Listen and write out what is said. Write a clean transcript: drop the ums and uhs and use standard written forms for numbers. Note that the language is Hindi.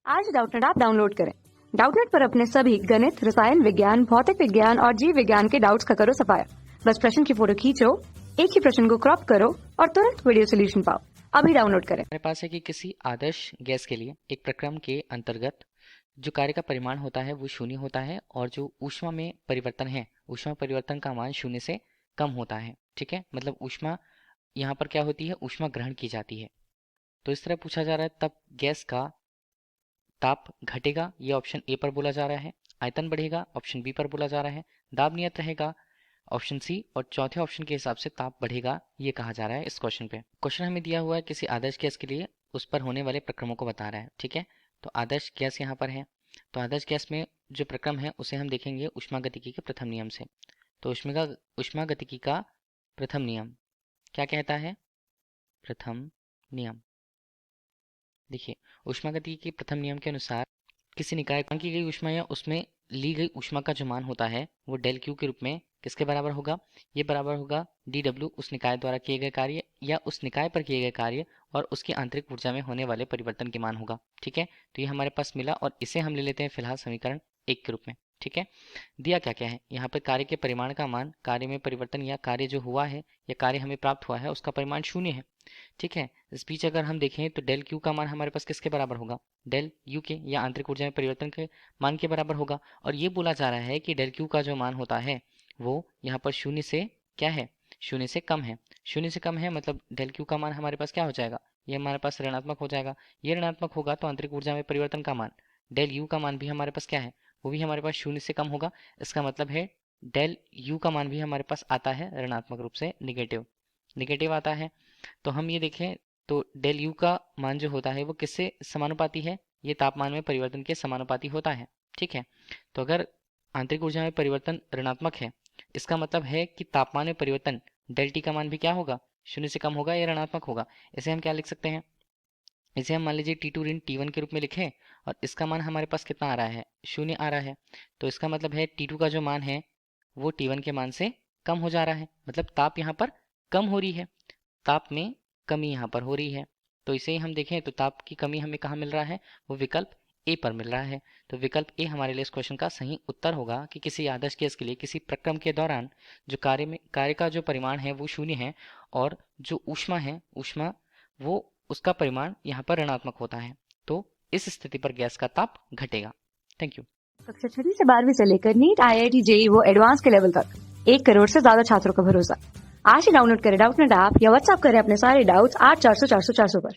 आज डाउटनेट ऐप डाउनलोड करें। डाउटनेट पर अपने सभी गणित, रसायन विज्ञान, भौतिक विज्ञान और जीव विज्ञान के डाउट्स का करो सफाया। बस प्रश्न की फोटो खींचो, एक ही प्रश्न को क्रॉप करो और तुरंत वीडियो सोल्यूशन पाओ। अभी डाउनलोड करें। हमारे पास है कि किसी आदर्श गैस के लिए एक प्रक्रम के अंतर्गत जो कार्य का परिमाण होता है वो शून्य होता है और जो ऊष्मा में परिवर्तन है, ऊष्मा परिवर्तन का मान शून्य से कम होता है। ठीक है, मतलब ऊष्मा यहाँ पर क्या होती है, ऊष्मा ग्रहण की जाती है। तो इस तरह पूछा जा रहा है तब गैस का ताप घटेगा, ये ऑप्शन ए पर बोला जा रहा है। आयतन बढ़ेगा, ऑप्शन बी पर बोला जा रहा है। दाब नियत रहेगा, ऑप्शन सी। और चौथे ऑप्शन के हिसाब से ताप बढ़ेगा, ये कहा जा रहा है इस क्वेश्चन पे। क्वेश्चन हमें दिया हुआ है किसी आदर्श गैस के लिए, उस पर होने वाले प्रक्रमों को बता रहा है। ठीक है, तो आदर्श गैस यहाँ पर है। तो आदर्श गैस में जो प्रक्रम है उसे हम देखेंगे ऊष्मागतिकी के प्रथम नियम से। तो ऊष्मागतिकी का प्रथम नियम क्या कहता है? प्रथम नियम देखिए, ऊष्मागतिकी के प्रथम नियम के अनुसार किसी निकाय की गई ऊष्मा या उसमें ली गई ऊष्मा का जो मान होता है वो डेल क्यू के रूप में किसके बराबर होगा? ये बराबर होगा डी डब्ल्यू, उस निकाय द्वारा किए गए कार्य या उस निकाय पर किए गए कार्य और उसकी आंतरिक ऊर्जा में होने वाले परिवर्तन के मान होगा। ठीक है, तो ये हमारे पास मिला और इसे हम ले लेते हैं फिलहाल समीकरण 1 के रूप में। ठीक है, दिया क्या क्या है यहाँ पर? कार्य के परिमाण का मान, कार्य में परिवर्तन या कार्य जो हुआ है या कार्य हमें प्राप्त हुआ है उसका परिमाण शून्य है। ठीक है, इस बीच अगर हम देखें तो डेल क्यू का मान हमारे पास किसके बराबर होगा? डेल यू के या आंतरिक ऊर्जा में परिवर्तन के मान के बराबर होगा। और ये बोला जा रहा है कि डेल क्यू का जो मान होता है वो यहाँ पर शून्य से क्या है? शून्य से कम है। शून्य से कम है मतलब डेल क्यू का मान हमारे पास क्या हो जाएगा? ये हमारे पास ऋणात्मक हो जाएगा। ये ऋणात्मक होगा तो आंतरिक ऊर्जा में परिवर्तन का मान डेल यू का मान भी हमारे पास क्या है? वो भी हमारे पास शून्य से कम होगा। इसका मतलब है डेल यू का मान भी हमारे पास आता है ऋणात्मक रूप से, निगेटिव निगेटिव आता है। तो हम ये देखें तो डेल यू का मान जो होता है वो किससे समानुपाती है? ये तापमान में परिवर्तन के समानुपाती होता है। ठीक है, तो अगर आंतरिक ऊर्जा में परिवर्तन ऋणात्मक है, इसका मतलब है कि तापमान में परिवर्तन डेल टी का मान भी क्या होगा? शून्य से कम होगा या ऋणात्मक होगा। इसे हम क्या लिख सकते हैं? इसे हम मान लीजिए T2 ऋण T1 के रूप में लिखें और इसका मान हमारे पास कितना आ रहा है? शून्य आ रहा है। तो इसका मतलब है T2 का जो मान है वो T1 के मान से कम हो जा रहा है, मतलब ताप यहाँ पर कम हो रही है, ताप में कमी यहाँ पर हो रही है। तो इसे ही हम देखें तो ताप की कमी हमें कहाँ मिल रहा है? वो विकल्प ए पर मिल रहा है। तो विकल्प ए हमारे लिए इस क्वेश्चन का सही उत्तर होगा कि किसी आदर्श गैस के लिए किसी प्रक्रम के दौरान जो कार्य का जो परिमाण है वो शून्य है और जो ऊष्मा है, ऊष्मा वो उसका परिमाण यहाँ पर ऋणात्मक होता है। तो इस स्थिति पर गैस का ताप घटेगा। Thank you. कक्षा 6 से 12वीं से लेकर नीट, IIT, JEE वो एडवांस के लेवल तक 1 करोड़ से ज्यादा छात्रों का भरोसा। आज ही डाउनलोड करें डाउटनेट ऐप या व्हाट्सएप करें अपने सारे डाउट्स 8400 400 400 पर।